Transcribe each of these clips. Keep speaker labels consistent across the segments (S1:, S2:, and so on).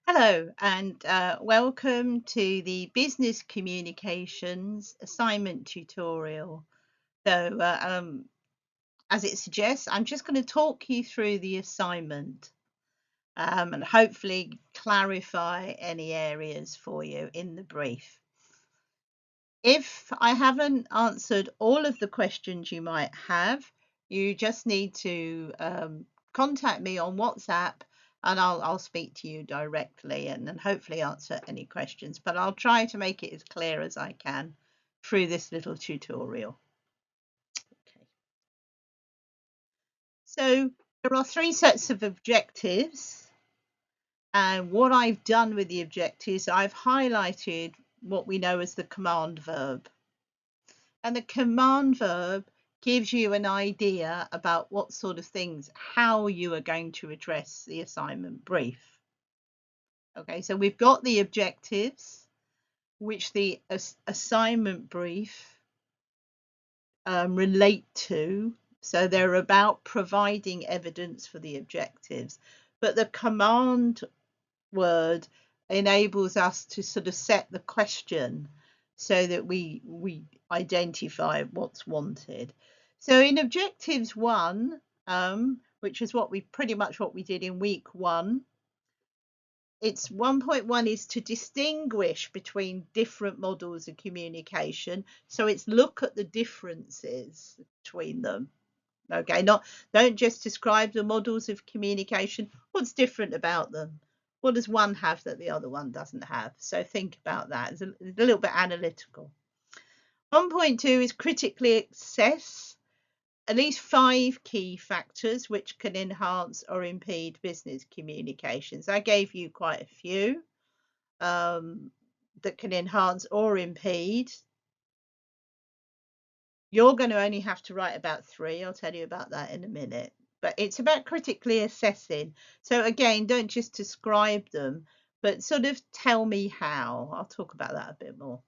S1: Hello and welcome to the Business Communications assignment tutorial. As it suggests, I'm just going to talk you through the assignment and hopefully clarify any areas for you in the brief. If I haven't answered all of the questions you might have, you just need to contact me on WhatsApp and I'll speak to you directly and hopefully answer any questions. But I'll try to make it as clear as I can through this little tutorial. Okay. So there are three sets of objectives. And what I've done with the objectives, I've highlighted what we know as the command verb. And the command verb gives you an idea about what sort of things, how you are going to address the assignment brief. Okay, so we've got the objectives, which the assignment brief relate to. So they're about providing evidence for the objectives. But the command word enables us to sort of set the question so that we identify what's wanted. So in objectives 1, which is pretty much what we did in week 1, it's 1.1 is to distinguish between different models of communication. So it's look at the differences between them. Okay, don't just describe the models of communication. What's different about them? What does one have that the other one doesn't have? So think about that. It's a little bit analytical. 1.2 is critically assess at least 5 key factors which can enhance or impede business communications. I gave you quite a few that can enhance or impede. You're going to only have to write about 3. I'll tell you about that in a minute. But it's about critically assessing. So again, don't just describe them, but sort of tell me how. I'll talk about that a bit more.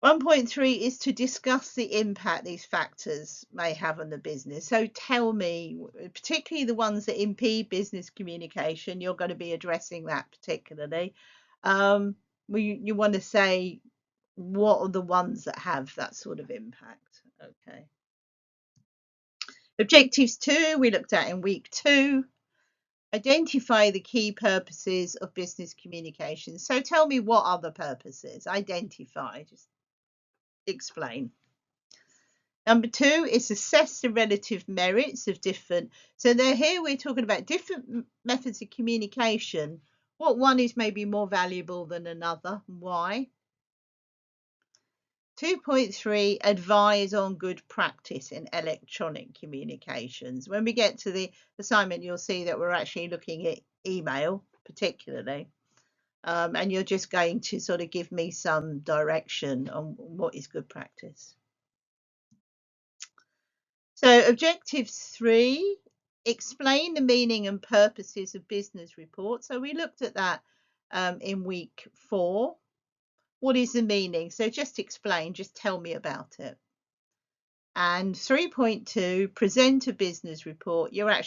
S1: 1.3 is to discuss the impact these factors may have on the business. So tell me, particularly the ones that impede business communication, you're going to be addressing that particularly. You want to say, what are the ones that have that sort of impact? Okay. Objectives 2, we looked at in week 2. Identify the key purposes of business communication. So tell me, what are the purposes? Identify, just explain. Number 2 is assess the relative merits of different. So here we're talking about different methods of communication. What one is maybe more valuable than another, why? 2.3, advise on good practice in electronic communications. When we get to the assignment, you'll see that we're actually looking at email particularly. And you're just going to sort of give me some direction on what is good practice. So objective 3, explain the meaning and purposes of business reports. So we looked at that in week 4. What is the meaning? So just explain, just tell me about it. And 3.2, present a business report. You're not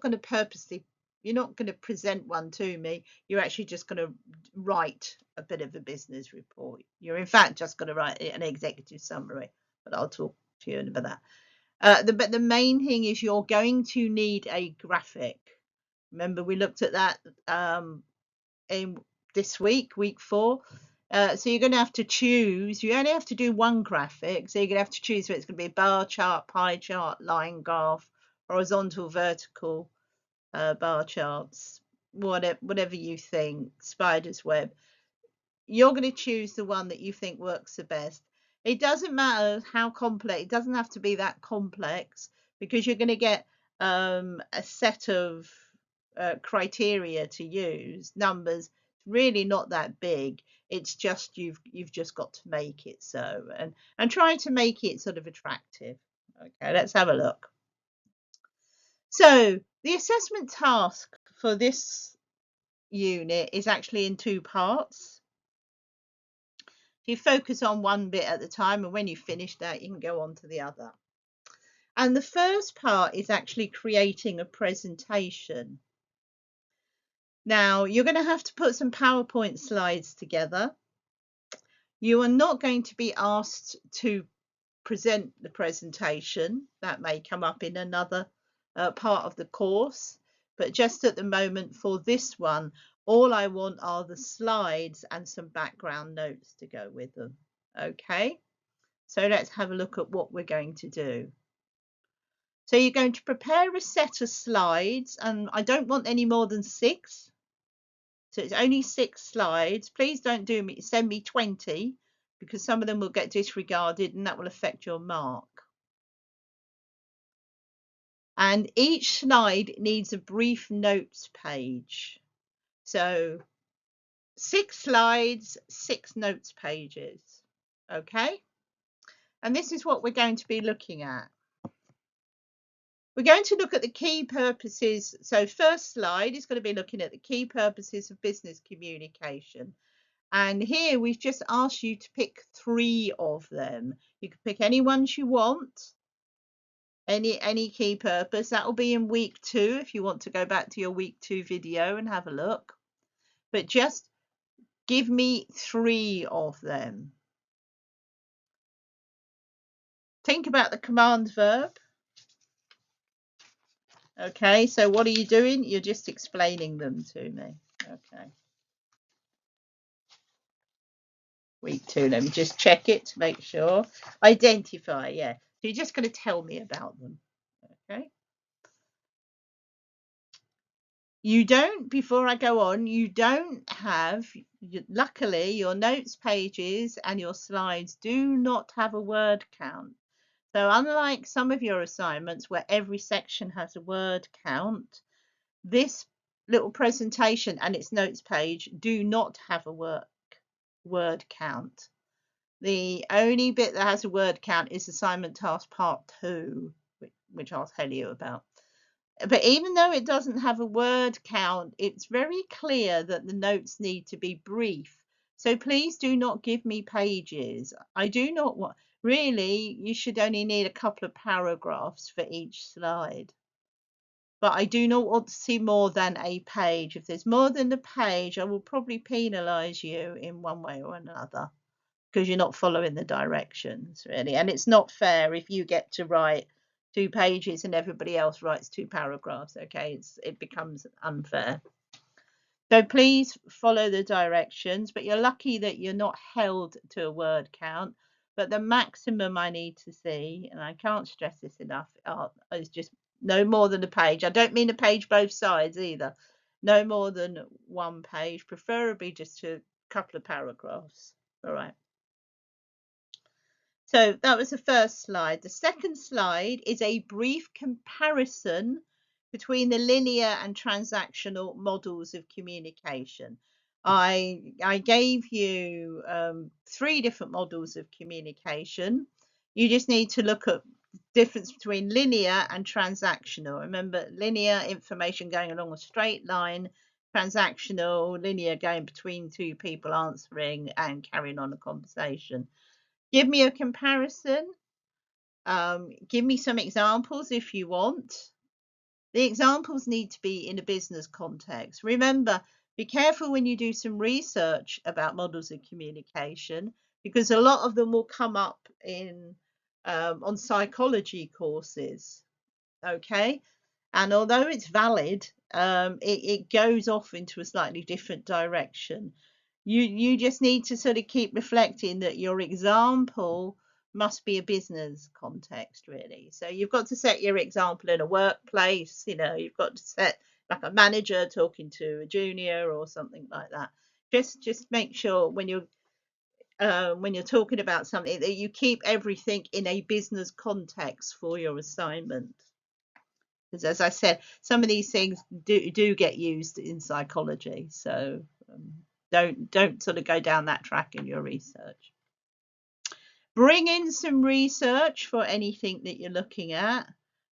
S1: going to you're not going to present one to me. You're actually just going to write a bit of a business report. You're in fact just going to write an executive summary, but I'll talk to you about that. But the main thing is you're going to need a graphic. Remember, we looked at that in this week 4. So you're going to have to choose. You only have to do one graphic. So you're going to have to choose whether it's going to be a bar chart, pie chart, line graph, horizontal, vertical bar charts, whatever you think, spider's web. You're going to choose the one that you think works the best. It doesn't matter how complex. It doesn't have to be that complex because you're going to get a set of criteria to use, numbers. Really not that big. It's just you've just got to make it so, and try to make it sort of attractive. Okay, let's have a look. So the assessment task for this unit is actually in 2 parts. You focus on one bit at a time, and when you finish that, you can go on to the other. And the first part is actually creating a presentation. Now, you're going to have to put some PowerPoint slides together. You are not going to be asked to present the presentation. That may come up in another part of the course. But just at the moment for this one, all I want are the slides and some background notes to go with them. Okay, so let's have a look at what we're going to do. So you're going to prepare a set of slides, and I don't want any more than 6. So it's only 6 slides. Please don't send me 20, because some of them will get disregarded and that will affect your mark. And each slide needs a brief notes page. So 6 slides, 6 notes pages. Okay? And this is what we're going to be looking at. We're going to look at the key purposes. So first slide is going to be looking at the key purposes of business communication. And here we've just asked you to pick 3 of them. You can pick any ones you want, any key purpose. That will be in week 2 if you want to go back to your week 2 video and have a look. But just give me 3 of them. Think about the command verb. Okay, so what are you doing? You're just explaining them to me. Okay. Week 2, let me just check it to make sure. Identify, yeah. So you're just going to tell me about them. Okay. You don't, before I go on, you don't have, luckily, your notes pages and your slides do not have a word count. So unlike some of your assignments where every section has a word count, this little presentation and its notes page do not have a word count. The only bit that has a word count is assignment task part 2, which I'll tell you about. But even though it doesn't have a word count, it's very clear that the notes need to be brief. So please do not give me pages. I do not want, really, you should only need a couple of paragraphs for each slide. But I do not want to see more than a page. If there's more than a page, I will probably penalise you in one way or another, because you're not following the directions, really. And it's not fair if you get to write 2 pages and everybody else writes 2 paragraphs. Okay, it becomes unfair. So please follow the directions, but you're lucky that you're not held to a word count. But the maximum I need to see, and I can't stress this enough, is just no more than a page. I don't mean a page both sides either. No more than 1 page, preferably just a couple of paragraphs. All right. So that was the first slide. The second slide is a brief comparison between the linear and transactional models of communication. I gave you 3 different models of communication. You just need to look at difference between linear and transactional. Remember, linear information going along a straight line, transactional, linear going between 2 people answering and carrying on a conversation. Give me a comparison. Give me some examples if you want. The examples need to be in a business context. Remember, be careful when you do some research about models of communication, because a lot of them will come up in on psychology courses. Okay, and although it's valid, it goes off into a slightly different direction. You just need to sort of keep reflecting that your example must be a business context, really. So you've got to set your example in a workplace. You've got to set like a manager talking to a junior or something like that. Just make sure when you're talking about something that you keep everything in a business context for your assignment. Because as I said, some of these things do get used in psychology. So don't sort of go down that track in your research. Bring in some research for anything that you're looking at,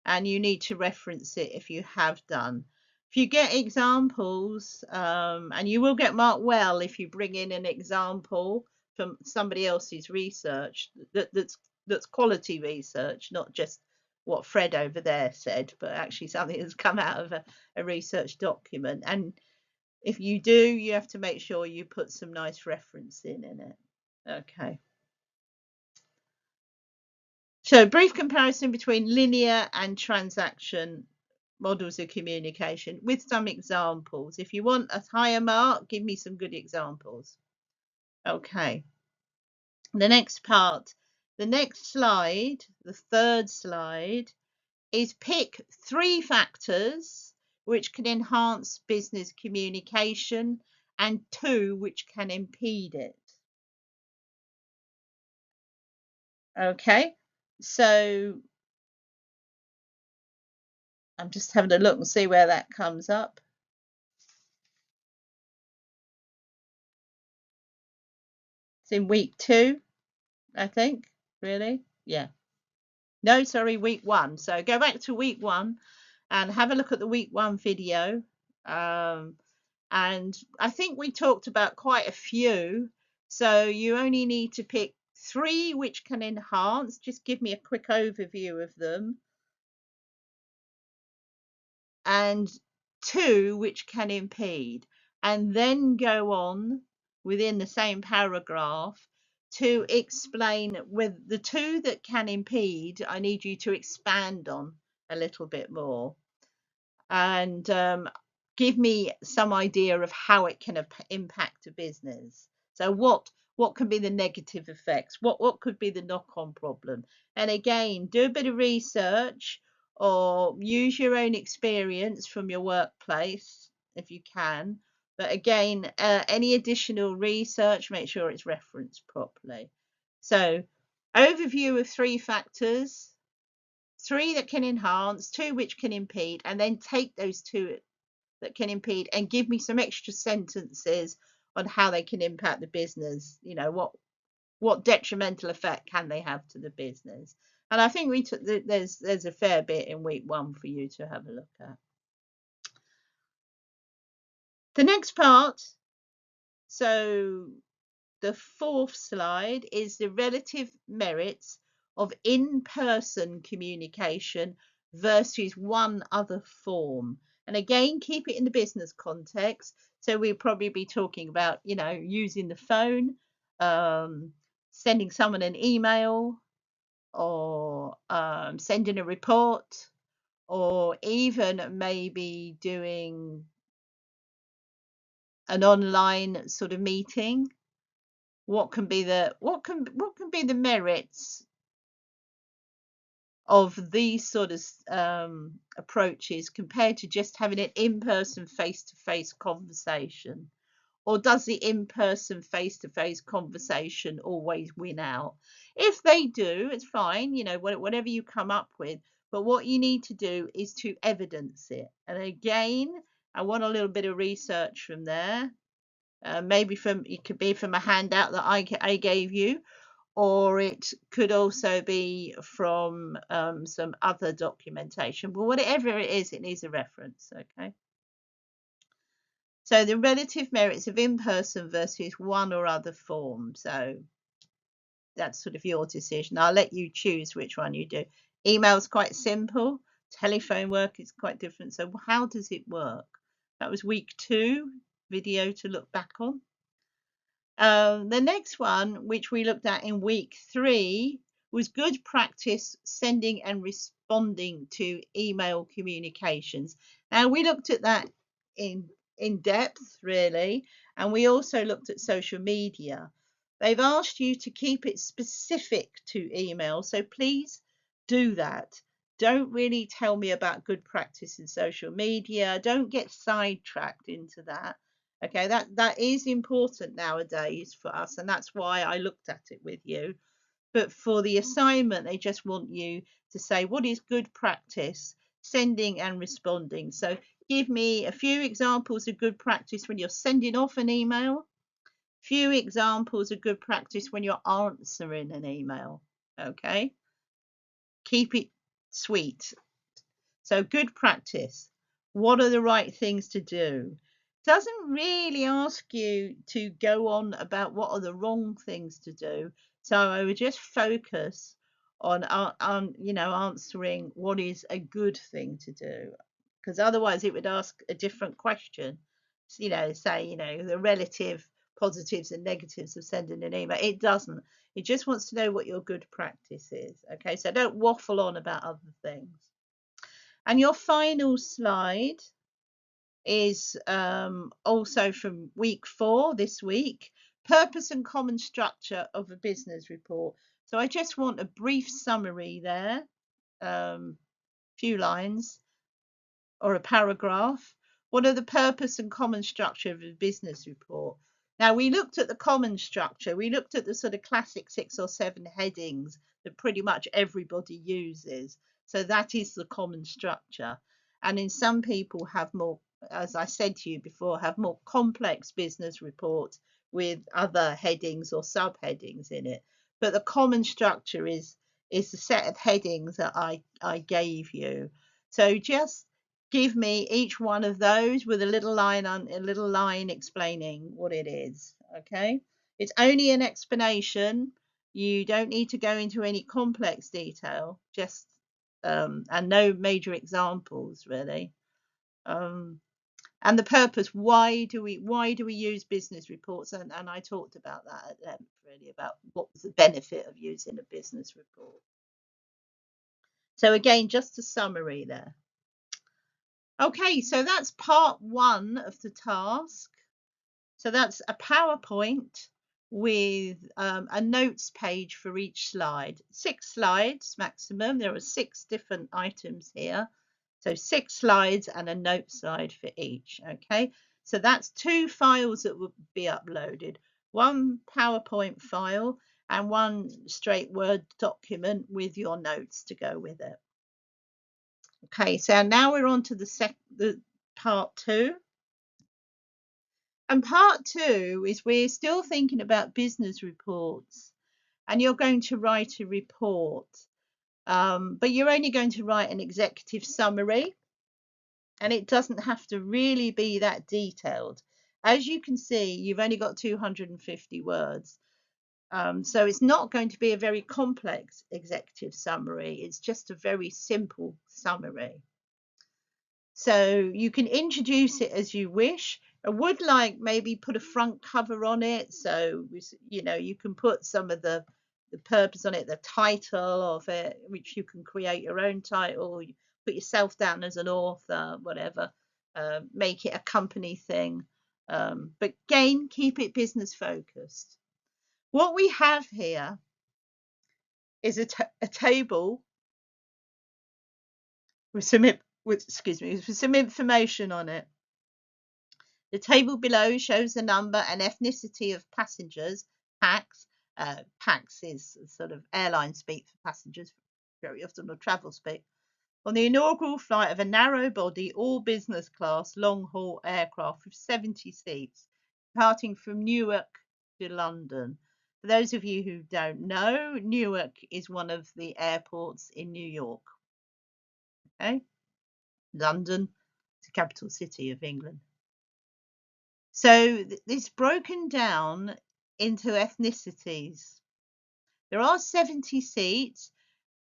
S1: and you need to reference it if you have done. If you get examples, and you will get marked well if you bring in an example from somebody else's research that's quality research, not just what Fred over there said, but actually something that's come out of a research document. And If you do, you have to make sure you put some nice reference in it. Okay. So brief comparison between linear and transaction models of communication with some examples. If you want a higher mark, give me some good examples. Okay. The next part, the next slide, the third slide, is pick 3 factors which can enhance business communication and 2 which can impede it. Okay, so I'm just having a look and see where that comes up. It's in week 2, I think, really. Yeah. No, sorry, week 1. So go back to week 1 and have a look at the week 1 video. And I think we talked about quite a few. So you only need to pick 3 which can enhance. Just give me a quick overview of them. And 2 which can impede. And then go on within the same paragraph to explain with the 2 that can impede, I need you to expand on a little bit more. And give me some idea of how it can impact a business. So what can be the negative effects? What could be the knock-on problem? And again, do a bit of research or use your own experience from your workplace if you can. But again, any additional research, make sure it's referenced properly. So, overview of 3 factors, 3 that can enhance, 2 which can impede, and then take those 2 that can impede and give me some extra sentences on how they can impact the business. You know, what detrimental effect can they have to the business? And I think we took there's a fair bit in week 1 for you to have a look at. The next part, so the 4th slide, is the relative merits of in-person communication versus one other form. And again, keep it in the business context. So we'll probably be talking about, you know, using the phone, sending someone an email, or sending a report, or even maybe doing an online sort of meeting. What can be the merits of these sort of approaches compared to just having an in-person face-to-face conversation? Or does the in-person face-to-face conversation always win out? If they do, it's fine, you know, whatever you come up with. But what you need to do is to evidence it. And again, I want a little bit of research from there. Maybe it could be from a handout that I gave you, or it could also be from some other documentation. But whatever it is, it needs a reference, okay? So the relative merits of in-person versus one or other form. So that's sort of your decision. I'll let you choose which one you do. Email's quite simple. Telephone work is quite different. So how does it work? That was week 2 video to look back on. The next one, which we looked at in week 3, was good practice sending and responding to email communications. Now, we looked at that in depth, really, and we also looked at social media. They've asked you to keep it specific to email, so please do that. Don't really tell me about good practice in social media. Don't get sidetracked into that. Okay, that is important nowadays for us, and that's why I looked at it with you. But for the assignment, they just want you to say what is good practice, sending and responding. So give me a few examples of good practice when you're sending off an email, few examples of good practice when you're answering an email. Okay, keep it sweet. So good practice. What are the right things to do? Doesn't really ask you to go on about what are the wrong things to do. So I would just focus on you know, answering what is a good thing to do, because otherwise it would ask a different question. say, the relative positives and negatives of sending an email. It doesn't. It just wants to know what your good practice is. Okay, so don't waffle on about other things. And your final slide is also from week 4 this week, purpose and common structure of a business report. So I just want a brief summary there, few lines or a paragraph. What are the purpose and common structure of a business report? Now, we looked at the common structure. We looked at the sort of classic 6 or 7 headings that pretty much everybody uses. So that is the common structure. And in some people have more, as I said to you before, have more complex business reports with other headings or subheadings in it. But the common structure is the set of headings that I gave you. So just give me each one of those with a little line explaining what it is. Okay, it's only an explanation. You don't need to go into any complex detail, just and no major examples really. And the purpose, why do we use business reports? And I talked about that at length really, about what was the benefit of using a business report. So again, just a summary there. Okay, so that's part 1 of the task. So that's a PowerPoint with a notes page for each slide. 6 slides maximum. There are 6 different items here. So 6 slides and a note slide for each. Okay, so that's 2 files that will be uploaded. 1 PowerPoint file and 1 straight Word document with your notes to go with it. Okay, so now we're on to the part 2. And part 2 is we're still thinking about business reports, and you're going to write a report, but you're only going to write an executive summary, and it doesn't have to really be that detailed. As you can see, you've only got 250 words. So it's not going to be a very complex executive summary. It's just a very simple summary. So you can introduce it as you wish. I would like maybe put a front cover on it. So, you can put some of the purpose on it, the title of it, which you can create your own title. You put yourself down as an author, whatever. Make it a company thing. But again, keep it business focused. What we have here is a table with some information on it. The table below shows the number and ethnicity of passengers, PAX. PAX is sort of airline speak for passengers, very often, or travel speak, on the inaugural flight of a narrow body, all business class, long haul aircraft with 70 seats, departing from Newark to London. For those of you who don't know, Newark is one of the airports in New York. Okay, London, the capital city of England. So it's broken down into ethnicities. There are 70 seats.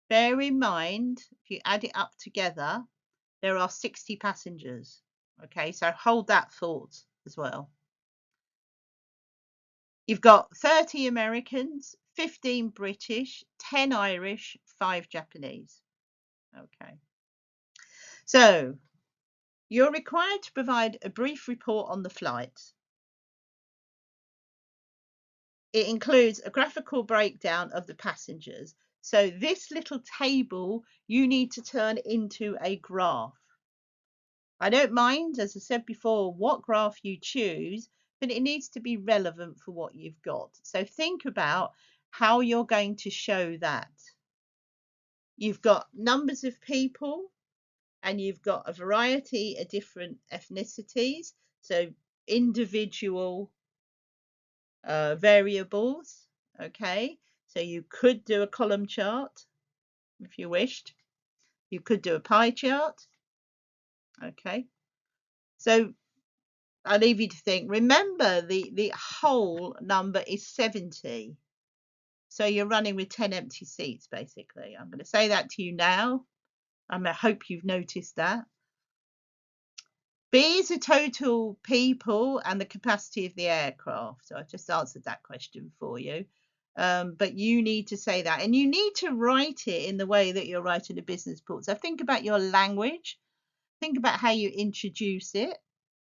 S1: Bear in mind, if you add it up together, there are 60 passengers. Okay, so hold that thought as well. You've got 30 Americans, 15 British, 10 Irish, 5 Japanese. Okay. So you're required to provide a brief report on the flight. It includes a graphical breakdown of the passengers. So this little table you need to turn into a graph. I don't mind, as I said before, what graph you choose, but it needs to be relevant for what you've got. So think about how you're going to show that. You've got numbers of people and you've got a variety of different ethnicities. So individual variables. Okay, so you could do a column chart if you wished. You could do a pie chart. Okay, so I'll leave you to think. Remember, the whole number is 70. So you're running with 10 empty seats, basically. I'm going to say that to you now. I hope you've noticed that. B is the total people and the capacity of the aircraft. So I just answered that question for you. But you need to say that, and you need to write it in the way that you're writing a business report. So think about your language, think about how you introduce it,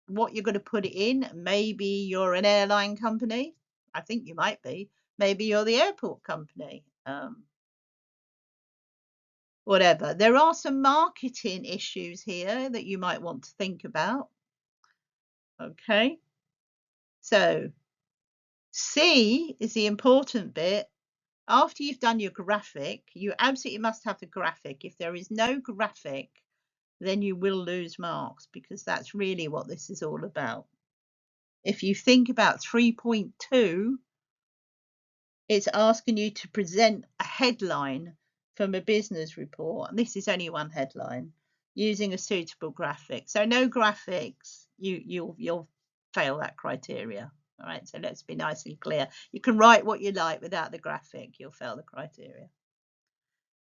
S1: what you're going to put it in. Maybe you're an airline company. I think you might be. Maybe you're the airport company. Whatever. There are some marketing issues here that you might want to think about. Okay. So C is the important bit. After you've done your graphic, you absolutely must have the graphic. If there is no graphic, then you will lose marks, because that's really what this is all about. If you think about 3.2, it's asking you to present a headline from a business report, and this is only one headline, using a suitable graphic. So no graphics, you'll fail that criteria. All right, so let's be nice and clear. You can write what you like without the graphic, you'll fail the criteria.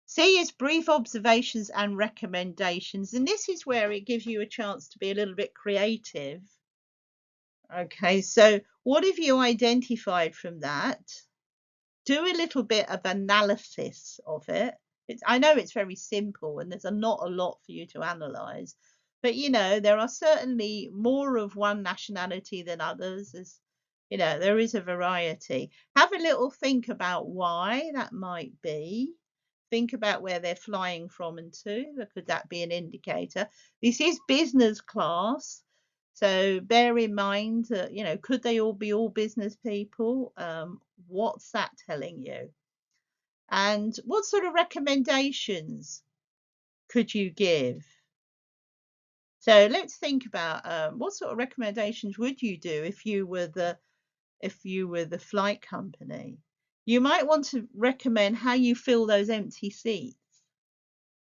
S1: C is brief observations and recommendations, and this is where it gives you a chance to be a little bit creative. Okay, so what have you identified from that? Do a little bit of analysis of it. I know it's very simple and there's not a lot for you to analyze, but there are certainly more of one nationality than others. There is a variety. Have a little think about why that might be. Think about where they're flying from and to. Could that be an indicator? This is business class. So bear in mind that, could they all be all business people? What's that telling you? And what sort of recommendations could you give? So let's think about what sort of recommendations would you do if you were the flight company? You might want to recommend how you fill those empty seats.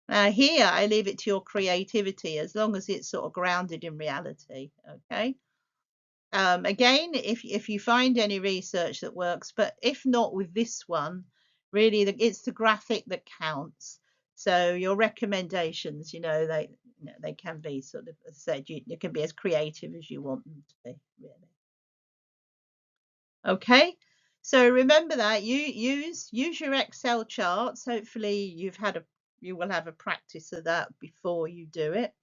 S1: Now here I leave it to your creativity, as long as it's sort of grounded in reality. Okay. Again, if you find any research that works, but if not with this one, really it's the graphic that counts. So your recommendations, they can be sort of, as I said, you can be as creative as you want them to be, really. Okay, so remember that you use your Excel charts. Hopefully you will have a practice of that before you do it.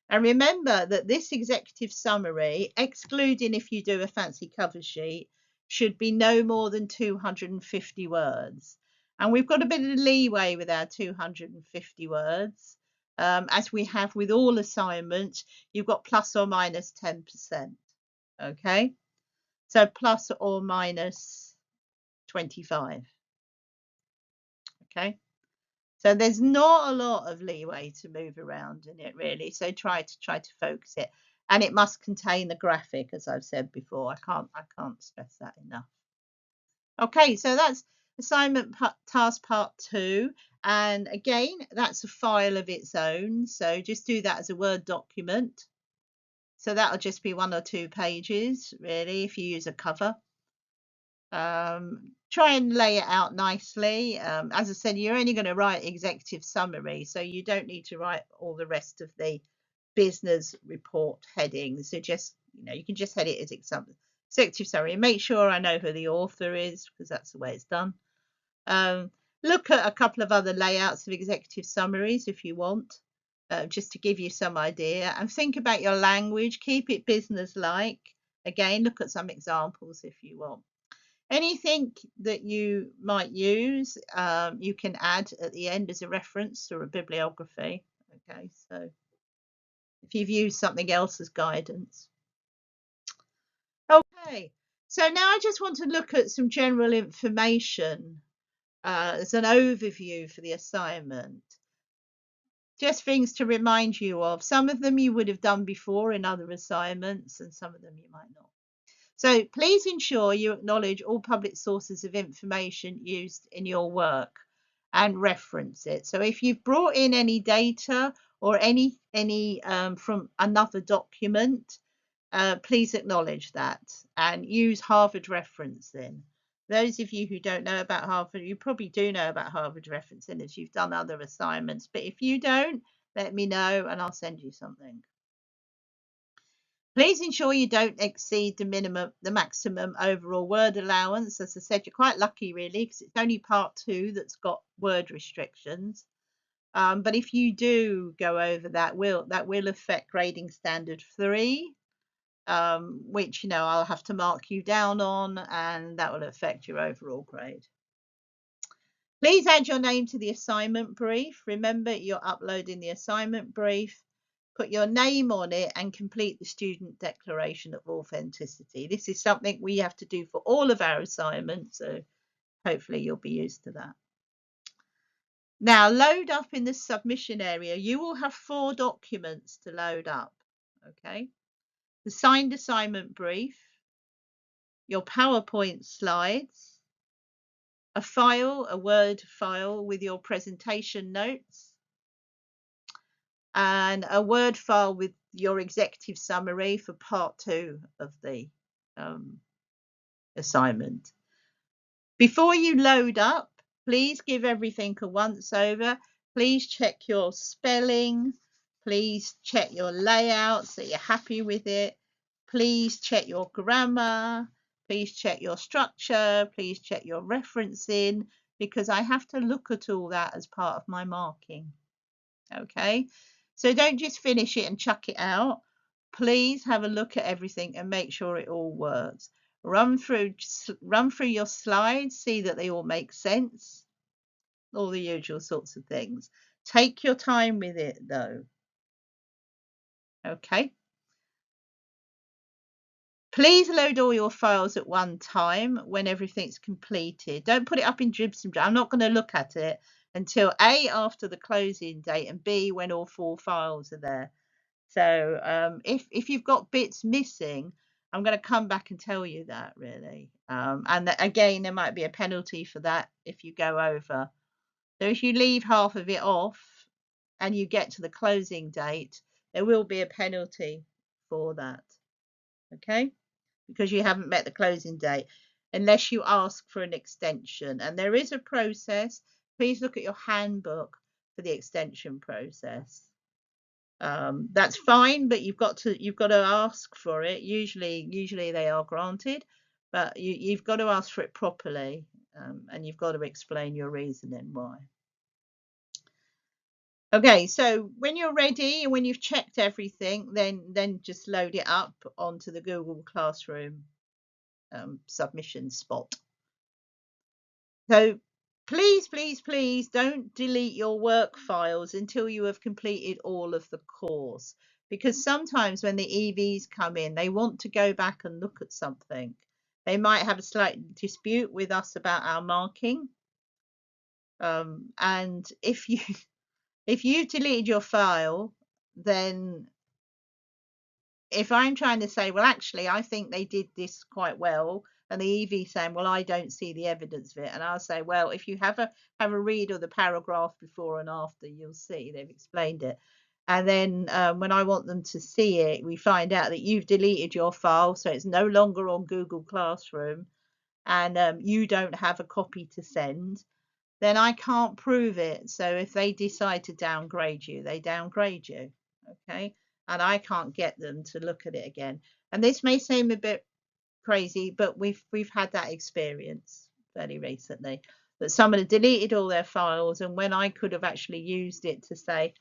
S1: And remember that this executive summary, excluding if you do a fancy cover sheet, should be no more than 250 words. And we've got a bit of leeway with our 250 words. As we have with all assignments, you've got plus or minus 10%. Okay, so plus or minus 25. Okay. So there's not a lot of leeway to move around in it, really. So try to focus it, and it must contain the graphic, as I've said before. I can't stress that enough. Okay, so that's assignment task part 2, and again, that's a file of its own. So just do that as a Word document. So that'll just be 1 or 2 pages, really, if you use a cover. Try and lay it out nicely. As I said, you're only going to write executive summary, so you don't need to write all the rest of the business report headings. So just, you can just head it as executive summary. Make sure I know who the author is, because that's the way it's done. Look at a couple of other layouts of executive summaries if you want, just to give you some idea. And think about your language. Keep it business-like. Again, look at some examples if you want. Anything that you might use, you can add at the end as a reference or a bibliography. Okay, so if you've used something else as guidance. Okay, so now I just want to look at some general information as an overview for the assignment. Just things to remind you of. Some of them you would have done before in other assignments, and some of them you might not. So please ensure you acknowledge all public sources of information used in your work and reference it. So if you've brought in any data or any from another document, please acknowledge that and use Harvard referencing. Those of you who don't know about Harvard, you probably do know about Harvard referencing as you've done other assignments. But if you don't, let me know and I'll send you something. Please ensure you don't exceed the maximum overall word allowance. As I said, you're quite lucky really because it's only part 2 that's got word restrictions. But if you do go over that, will affect grading standard 3, which I'll have to mark you down on, and that will affect your overall grade. Please add your name to the assignment brief. Remember, you're uploading the assignment brief. Put your name on it and complete the student declaration of authenticity. This is something we have to do for all of our assignments, so hopefully you'll be used to that. Now, load up in the submission area. You will have 4 documents to load up, okay? The signed assignment brief, your PowerPoint slides, a Word file with your presentation notes, and a Word file with your executive summary for part 2 of the assignment. Before you load up, please give everything a once over. Please check your spelling. Please check your layout so you're happy with it. Please check your grammar. Please check your structure. Please check your referencing, because I have to look at all that as part of my marking. Okay, so don't just finish it and chuck it out. Please have a look at everything and make sure it all works. Run through your slides, see that they all make sense, all the usual sorts of things. Take your time with it though. Okay. Please load all your files at one time when everything's completed. Don't put it up in dribs and drabs. I'm not going to look at it until A, after the closing date, and B, when all 4 files are there. So if you've got bits missing, I'm going to come back and tell you that really. And again, there might be a penalty for that if you go over. So if you leave half of it off and you get to the closing date, there will be a penalty for that. Okay? Because you haven't met the closing date, unless you ask for an extension. And there is a process. Please look at your handbook for the extension process. That's fine, but you've got to ask for it. Usually they are granted, but you've got to ask for it properly, and you've got to explain your reasoning why. Okay, so when you're ready and when you've checked everything, then just load it up onto the Google Classroom submission spot. So please don't delete your work files until you have completed all of the course, because sometimes when the EVs come in, they want to go back and look at something. They might have a slight dispute with us about our marking, and if you've deleted your file, then if I'm trying to say, well, actually, I think they did this quite well, and the EV saying, well, I don't see the evidence of it, and I'll say, well, if you have a read of the paragraph before and after, you'll see they've explained it. And then when I want them to see it, we find out that you've deleted your file, so it's no longer on Google Classroom, and you don't have a copy to send. Then I can't prove it. So if they decide to downgrade you, they downgrade you. Okay. And I can't get them to look at it again. And this may seem a bit crazy, but we've had that experience fairly recently, that someone had deleted all their files, and when I could have actually used it to say,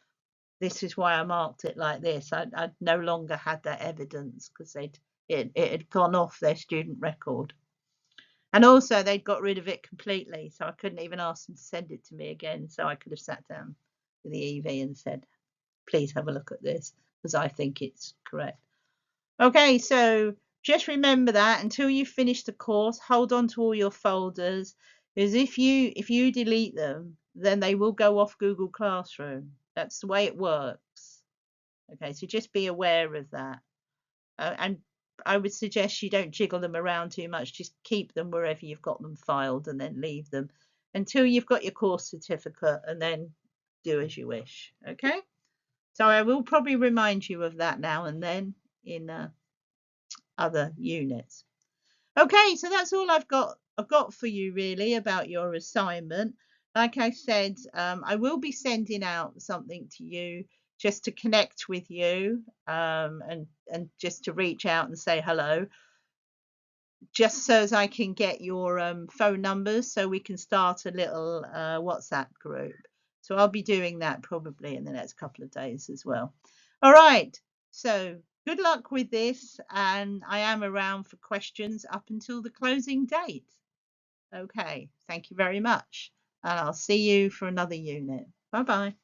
S1: this is why I marked it like this, I'd no longer had that evidence because it had gone off their student record. And also they'd got rid of it completely, so I couldn't even ask them to send it to me again. So I could have sat down with the EV and said, please have a look at this, because I think it's correct. Okay, so just remember that until you finish the course, hold on to all your folders, because if you delete them, then they will go off Google Classroom. That's the way it works. Okay, so just be aware of that. And I would suggest you don't jiggle them around too much. Just keep them wherever you've got them filed, and then leave them until you've got your course certificate, and then do as you wish. Okay, so I will probably remind you of that now and then in other units. Okay, so that's all I've got for you really about your assignment. Like I said, I will be sending out something to you just to connect with you, and just to reach out and say hello, just so as I can get your phone numbers so we can start a little WhatsApp group. So I'll be doing that probably in the next couple of days as well. All right. So good luck with this, and I am around for questions up until the closing date. Okay. Thank you very much. And I'll see you for another unit. Bye bye.